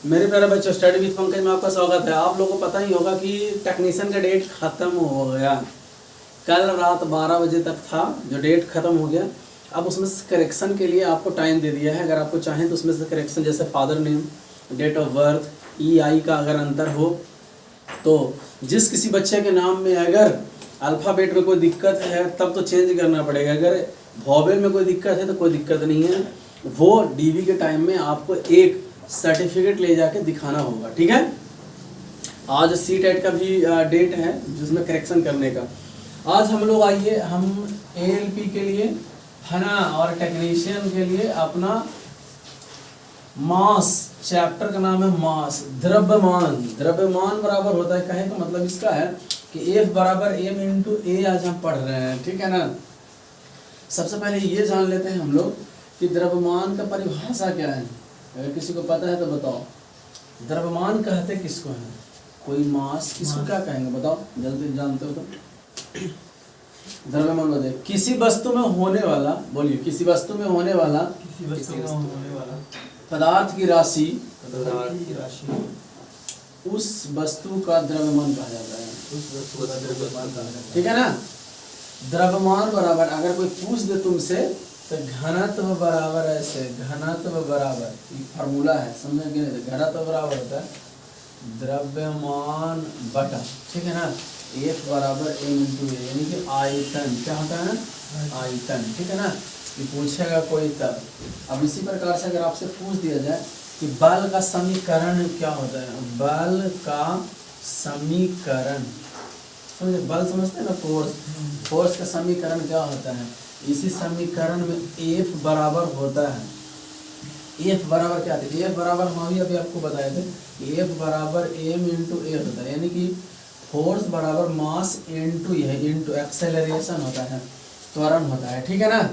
मेरे प्यारे बच्चों, स्टडी विद पंकज में आपका स्वागत है। आप लोगों को पता ही होगा कि टेक्नीशियन का डेट ख़त्म हो गया। कल रात 12 बजे तक था जो डेट ख़त्म हो गया। अब उसमें से करेक्शन के लिए आपको टाइम दे दिया है। अगर आपको चाहें तो उसमें से करेक्शन, जैसे father name, date of birth, EI का अगर अंतर हो तो जिस किसी बच्चे के नाम में अगर अल्फ़ाबेट में कोई दिक्कत है तब तो चेंज करना पड़ेगा। अगर वॉवेल में कोई दिक्कत है तो कोई दिक्कत नहीं है। वो DV के टाइम में आपको एक सर्टिफिकेट ले जाके दिखाना होगा, ठीक है। आज CTET का भी डेट है जिसमें करेक्शन करने का। आज हम लोग आइए, हम ALP के लिए है ना और टेक्नीशियन के लिए अपना मास चैप्टर का नाम है मास, द्रव्यमान। द्रव्यमान बराबर होता है, कहे का मतलब इसका है कि F बराबर M इंटू A आज हम पढ़ रहे हैं, ठीक है ना। सबसे पहले ये जान लेते हैं हम लोग कि द्रव्यमान का परिभाषा क्या है। अगर किसी को पता है तो बताओ, द्रव्यमान कहते किसको है? कोई मास, किसको क्या कहेंगे बताओ, जल्दी जानते हो तो। द्रव्यमान बताइए, किसी वस्तु में होने वाला, बोलिए, किसी वस्तु में होने वाला पदार्थ की राशि उस वस्तु का द्रव्यमान कहा जाता है, ठीक है ना। द्रव्यमान बराबर, अगर कोई पूछ दे तुमसे तो घनत्व बराबर, ऐसे घनत्व बराबर, ये फार्मूला है, समझ गए। घनत्व बराबर होता है द्रव्यमान बटा, ठीक है ना, F बराबर M इंटू A, यानी कि आयतन। क्या होता है? आयतन, ठीक है ना। ये पूछेगा कोई तब। अब इसी प्रकार से अगर आपसे पूछ दिया जाए कि बल का समीकरण क्या होता है, बल का समीकरण, समझे, बल समझते हैं ना, फोर्स, फोर्स का समीकरण क्या होता है? इसी समीकरण में F बराबर होता है, F बराबर क्या था? F बराबर हम अभी आपको बताए थे, F बराबर M इंटू A होता है, यानी कि फोर्स बराबर मास इंटू यह इंटू एक्सेलरेशन होता है, त्वरण होता है, ठीक है ना।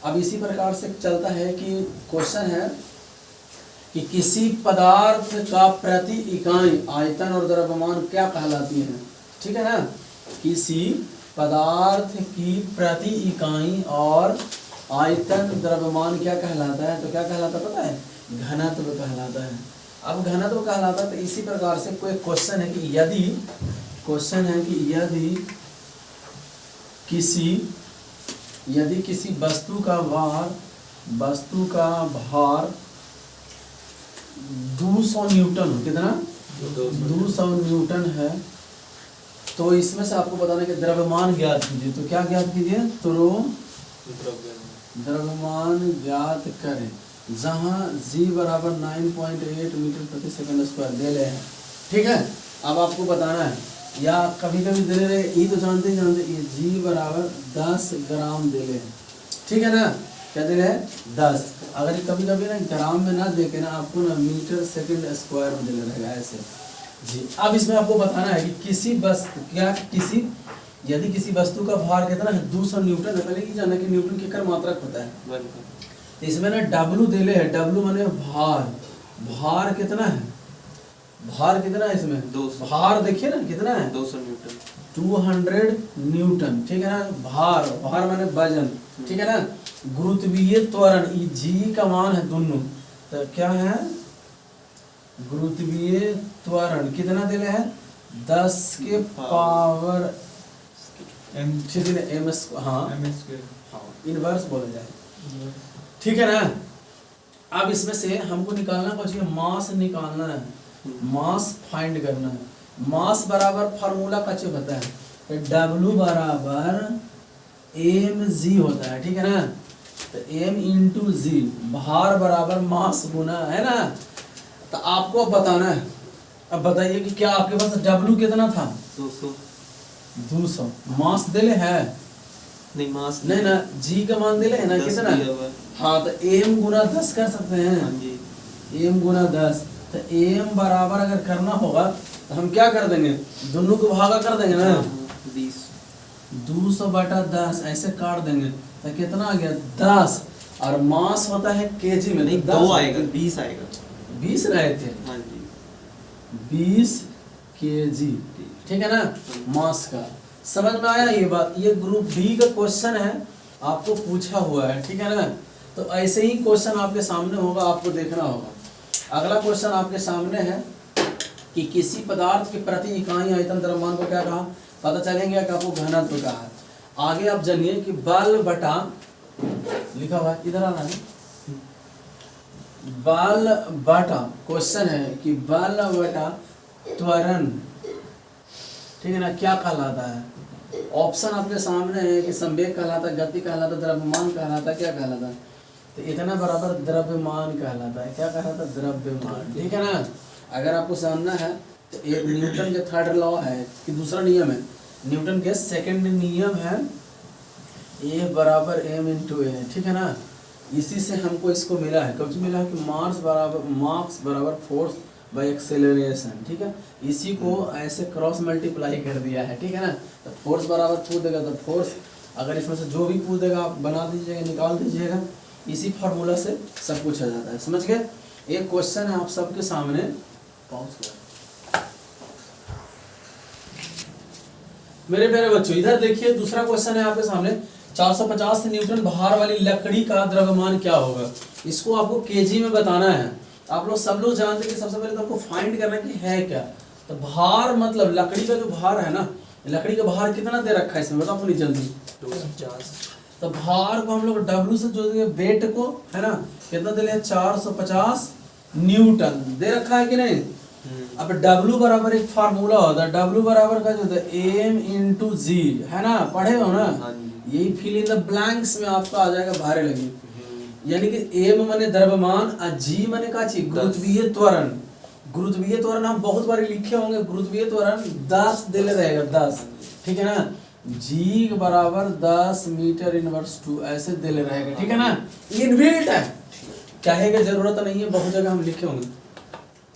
अब इसी प्रकार से चलता है कि क्वेश्चन है कि किसी पदार्थ का प्रति इकाई आयतन और द्रव्यमान क्या कहलाती है, ठीक है ना। किसी पदार्थ की प्रति इकाई और आयतन द्रव्यमान क्या कहलाता है? तो क्या कहलाता पता है? घनत्व कहलाता है। अब घनत्व कहलाता है तो इसी प्रकार से कोई क्वेश्चन है कि यदि किसी वस्तु का भार 200 न्यूटन हो, कितना? 200 न्यूटन है, तो इसमें से आपको बताना है कि द्रव्यमान ज्ञात कीजिए। तो क्या ज्ञात कीजिए? तो द्रव्यमान ज्ञात करें, जहां G बराबर 9.8 मीटर प्रति सेकंड स्क्वायर दे रहे हैं, ठीक है। अब आपको बताना है, या कभी कभी दे रहे ये तो जानते ये G बराबर 10 ग्राम दे रहे हैं, ठीक है ना। क्या दे रहे हैं? 10। अगर कभी कभी ना ग्राम में ना दे के ना आपको ना मीटर सेकंड स्क्वायर में दे रहेगा ऐसे जी। अब इसमें आपको बताना है कि यदि किसी वस्तु का भार कितना है? 200 न्यूटन है। पहले की जाना कि न्यूटन किकर मात्रक होता है, तो इसमें ना W दे ले है, W माने भार कितना है? भार कितना है इसमें? 200। भार देखिए ना कितना है? 200 न्यूटन, 200 न्यूटन, ठीक है ना। भार माने वजन, ठीक है ना। गुरुत्वीय त्वरण, ये G का मान है दोनों, तो क्या है? गुरुत्वीय त्वरण कितना दे है? 10 के पावर m, हाँ इनवर्स बोला जाए, ठीक है ना। अब इसमें से हमको निकालना कुछ, मास निकालना है, मास फाइंड करना है। मास बराबर फार्मूला का चेक होता है, तो W बराबर mg होता है, ठीक है ना। तो m इंटू जी, भार बराबर मास गुना, है ना। तो आपको अब बताना है, अब बताइए कि क्या आपके पास W कितना था? 200। मास दिले है? नहीं, मास नहीं ना, G का मान दिले है ना, कितना? हाँ, तो m गुना 10 कर सकते हैं। हाँ जी, m गुना 10, तो m बराबर अगर करना होगा तो हम क्या कर देंगे? दोनों को भागा कर देंगे ना, 20। 200 बटा 10 ऐसे काट देंगे तो कितना आ गया? 10। और मास होता है केजी में, नहीं 2 आएगा, 20 आएगा। 20 रहे थे, हाँ जी, 20 केजी, ठीक है ना, मास का। समझ में आया ये बात? ये ग्रुप डी का क्वेश्चन है, आपको पूछा हुआ है, ठीक है ना। तो ऐसे ही क्वेश्चन आपके सामने होगा, आपको देखना होगा। अगला क्वेश्चन आपके सामने है कि किसी पदार्थ के प्रति इकाई आयतन द्रव्यमान को क्या कहा, पता चलेंगे कि आपको घनत्व कहा है। आगे आप जानिए कि बल बटा, लिखा हुआ है इधर आना है, बल बटा, क्वेश्चन है कि बल बटा त्वरण, ठीक है ना, क्या कहलाता है। ऑप्शन आपके सामने है कि संवेग कहलाता है, गति कहलाता है, द्रव्यमान कहलाता है, क्या कहलाता है। तो इतना बराबर द्रव्यमान कहलाता है। क्या कहलाता है, द्रव्यमान, ठीक है ना। अगर आपको समझना है तो एक न्यूटन के थर्ड लॉ है कि दूसरा नियम है, न्यूटन के सेकंड नियम है ए बराबर एम इंटू ए, ठीक है ना। इसी से हमको इसको मिला है, कब मिला है कि मास बराबर फोर्स बाय एक्सेलरेशन, ठीक है। इसी को ऐसे क्रॉस मल्टीप्लाई कर दिया है, ठीक है ना। तो फोर्स बराबर पू देगा तो फोर्स, अगर इसमें से जो भी पू देगा आप बना दीजिएगा, निकाल दीजिएगा, इसी फार्मूला से सब कुछ आ जाता है, समझ गए। एक क्वेश्चन है आप सबके सामने, पॉज कर मेरे प्यारे बच्चों, इधर देखिए दूसरा क्वेश्चन है आपके सामने। 450 न्यूटन भार वाली लकड़ी का द्रव्यमान क्या होगा। इसको आपको केजी में बताना है। आप लोग सब लोग जानते हैं कि सबसे पहले तो आपको फाइंड करना कि है क्या। तो भार मतलब लकड़ी का जो भार है ना, लकड़ी का भार कितना दे रखा है इसमें, बताओ अपनी जल्दी। 250। तो भार को हम लोग W से जोड़ देंगे, वेट को, है ना, कितना दे रहे 450 न्यूटन दे रखा है कि नहीं। अब W बराबर एक फार्मूला होता है, W बराबर का जो होता है m इंटू जी, है ना, पढ़े हो ना। यही फिल इन द ब्लैंक्स में आपका आ जाएगा भारे लगी, यानी कि m माने द्रव्यमान और g माने का चीज गुरुत्वीय त्वरण। गुरुत्वीय त्वरण हम बहुत बार लिखे होंगे, गुरुत्वीय त्वरण 10 दे रहेगा 10, ठीक है ना। g बराबर 10 मीटर इनवर्स 2 ऐसे दे रहेगा, ठीक है ना। इनबिल्ट है, कहे की जरूरत नहीं है, बहुत जगह हम लिखे होंगे।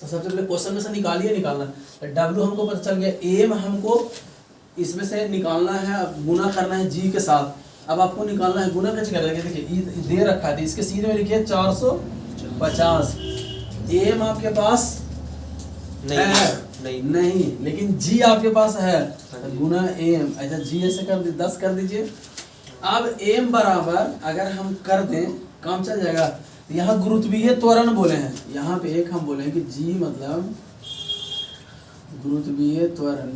तो सबसे पहले क्वेश्चन में से निकालिए, निकालना W हमको पता चल गया, m हमको इसमें से निकालना है, अब गुना करना है g के साथ। अब आपको निकालना है, गुना कैसे करेंगे, देखिए दे रखा है, इसके सीधे में लिखिए 450। m आपके पास नहीं, लेकिन g आपके पास है, गुना m, ऐसा g ऐसे कर दीजिए, 10 कर दीजिए। अब m बराबर अगर हम कर दें काम चल जाएगा। यहाँ गुरुत्वीय त्वरण बोले हैं, यहाँ पे एक हम बोले हैं कि g मतलब गुरुत्वीय त्वरण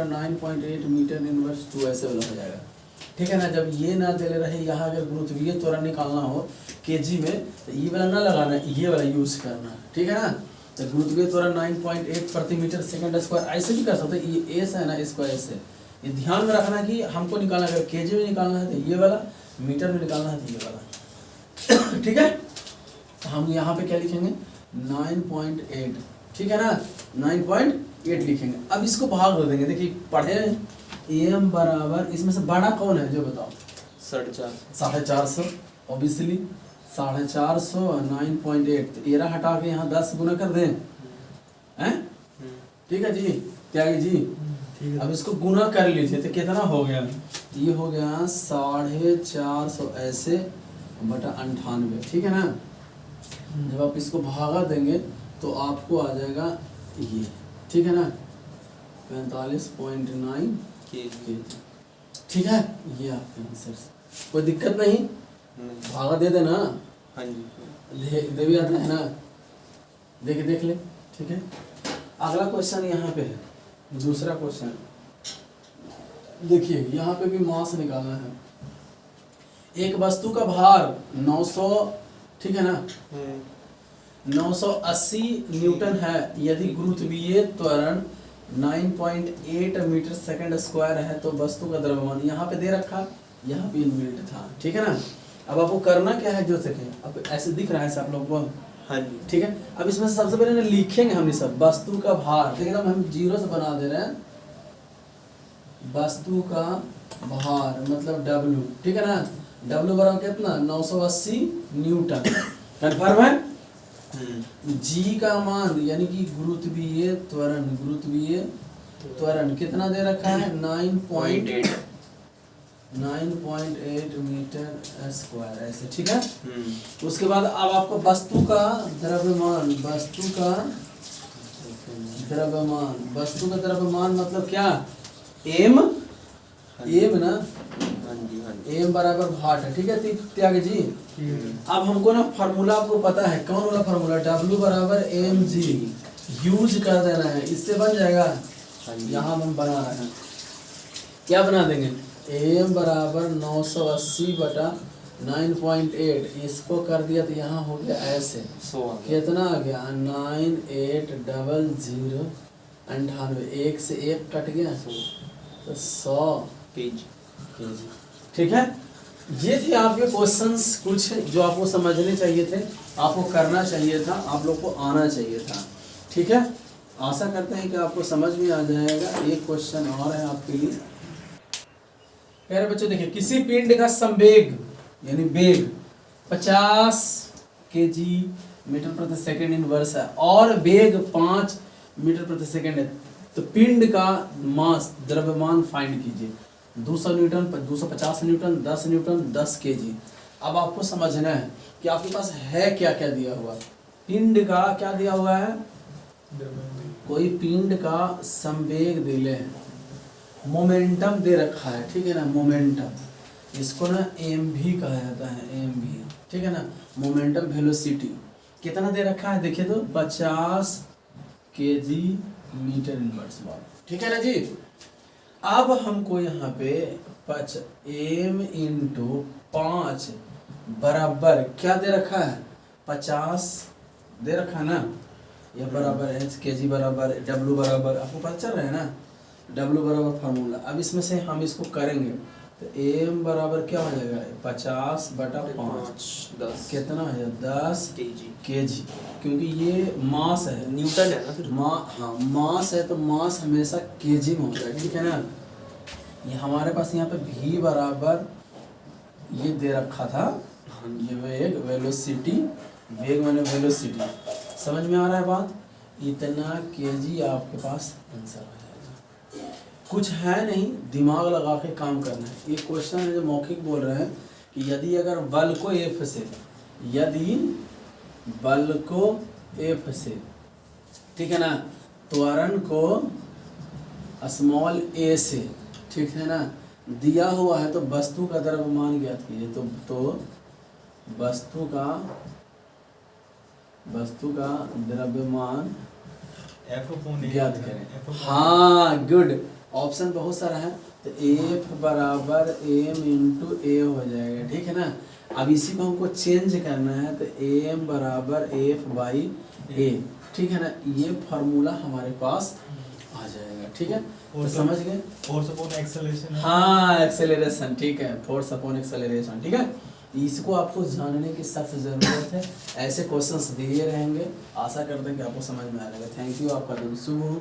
9.8 मीटर इनवर्स 2 ऐसे वाला हो जाएगा, ठीक है ना। जब ये ना दे रहे, यहाँ अगर गुरुत्वीय त्वरण निकालना हो केजी में तो ये वाला ना लगाना, ये वाला यूज करना, ठीक है ना। तो गुरुत्वीय त्वरण 9.8 प्रति मीटर सेकंड स्क्वायर ऐसे भी कर सकते हैं, ये एस है ना, इसको ऐसे, ये ध्यान में रखना कि हमको निकालना, अगर केजी में निकालना है तो ये वाला, मीटर में निकालना है तो ये वाला, ठीक है। तो हम यहाँ पे क्या लिखेंगे 9.8, ठीक है ना, 9.8 लिखेंगे। अब इसको भाग दे देंगे, देखिए पढ़े m बराबर, इसमें से बड़ा कौन है जो बताओ, 450, ऑब्वियसली 450, 9.8, तो 13 हटा के यहाँ 10 गुना कर दें, हैं, ठीक है जी, त्यागी जी। अब इसको गुना कर लीजिए तो कितना हो गया, ये हो गया 450 ऐसे बटा 98, ठीक है ना। जब आप इसको भागा देंगे तो आपको आ जाएगा ये, ठीक है ना, 45.9 kg, ठीक है। ये आपका आंसर, कोई दिक्कत नहीं, भागा दे देना, हाँ जी, दे भी आता है ना, देख ले, ठीक है। अगला क्वेश्चन यहाँ पे है, दूसरा क्वेश्चन देखिए, यहाँ पे भी मास निकालना है। एक वस्तु का भार 900, ठीक है ना, 980 न्यूटन है, यदि गुरुत्वीय त्वरण 9.8 मीटर सेकंड स्क्वायर है तो वस्तु का द्रव्यमान, यहाँ पे दे रखा, यहाँ पे इनबिल्ट था, ठीक है ना। अब आपको करना क्या है, जो सके, अब ऐसे दिख रहा है सब लोग को, हाँ जी, ठीक है। अब इसमें सबसे पहले लिखेंगे हम सब वस्तु का भार, देखिए हम 0 से बना दे रहे हैं, वस्तु का भार मतलब W, ठीक है ना। W बराबर कितना 980 न्यूटन, कन्फर्म है। G का मान यानी कि गुरुत्वीय त्वरण कितना दे रखा है 9.8 मीटर स्क्वायर ऐसे, ठीक है। उसके बाद अब आपको वस्तु का द्रव्यमान मतलब क्या, m ना, हाँ जी हाँ जी एम बराबर वाट है, ठीक है त्याग जी। अब हमको ना फार्मूला आपको पता है कौन वाला फार्मूला, डब्ल्यू बराबर एम जी यूज कर देना है, इससे बन जाएगा। हाँ जी यहाँ हम बना रहे हैं, क्या बना देंगे, एम बराबर 980 बटा 9.8, इसको कर दिया तो यहाँ हो गया ऐसे, 100 आ गया। कितना आ गया 9800, एक से एक कट गया 100 तो 100 केजी। केजी। ठीक है, ये थे आपके क्वेश्चंस कुछ जो आपको समझने चाहिए थे, आपको करना चाहिए था, आप लोग को आना चाहिए था। ठीक है, आशा करते हैं कि आपको समझ में आ जाएगा। एक क्वेश्चन और है आपके लिए। प्यारे बच्चों देखिए, किसी पिंड का संवेग यानी वेग 50 केजी मीटर प्रति सेकंड इनवर्स है और वेग 5 मीटर प्रति सेकंड है, तो पिंड का मास द्रव्यमान फाइंड कीजिए। 200 न्यूटन, 250 न्यूटन, 10 न्यूटन, 10 केजी। अब आपको समझना है कि आपके पास है क्या क्या दिया हुआ। पिंड का क्या दिया हुआ है, कोई पिंड का संवेग दे ले, मोमेंटम दे रखा है, ठीक है ना, मोमेंटम, इसको ना एम भी कहा जाता है, एम भी, ठीक है ना, मोमेंटम वेलोसिटी कितना दे रखा है देखिए तो 50 केजी मीटर इनवर्स वाट, ठीक है ना जी। अब हमको यहाँ पे एम इंटू 5 बराबर क्या दे रखा है, 50 दे रखा है ना, यह बराबर एच केजी बराबर डब्ल्यू बराबर, आपको पता चल रहा है ना, डब्ल्यू बराबर फार्मूला। अब इसमें से हम इसको करेंगे तो एम बराबर क्या हो जाएगा 50 बटा 5 10 कितना है 10 केजी। केजी, क्योंकि ये मास है, न्यूटन है ना फिर। हाँ मास है तो मास हमेशा केजी में होता है, ठीक है ना। ये हमारे पास यहाँ पे भी बराबर ये दे रखा था, ये वेग वेलोसिटी, वेग माने वेलोसिटी, समझ में आ रहा है बात, इतना केजी आपके पास आंसर हो जाएगा। कुछ है नहीं, दिमाग लगा के काम करना है। ये क्वेश्चन है जो मौखिक बोल रहे हैं कि यदि अगर बल को एफ से, यदि बल को एफ से, ठीक है ना, त्वरण को स्मॉल ए से, ठीक है ना, दिया हुआ है तो वस्तु का द्रव्यमान ज्ञात कीजिए। तो वस्तु का द्रव्यमान ज्ञात करें। हाँ गुड, ऑप्शन बहुत सारा है, तो एफ बराबर एम इंटू ए हो जाएगा, ठीक है ना। अब इसी को हमको चेंज करना है तो एम बराबर एफ बाई ए, ठीक है ना, ये फार्मूला हमारे पास आ जाएगा, ठीक है। तो समझ गए, फोर्स अपॉन एक्सेलरेशन। हाँ एक्सेलरेशन, ठीक है, फोर्स अपॉन एक्सेलरेशन, ठीक है। इसको आपको जानने की सख्त ज़रूरत है, ऐसे क्वेश्चंस दिए रहेंगे, आशा करते हैं कि आपको समझ में आ जाएगा। थैंक यू, आपका दिन शुभ हो।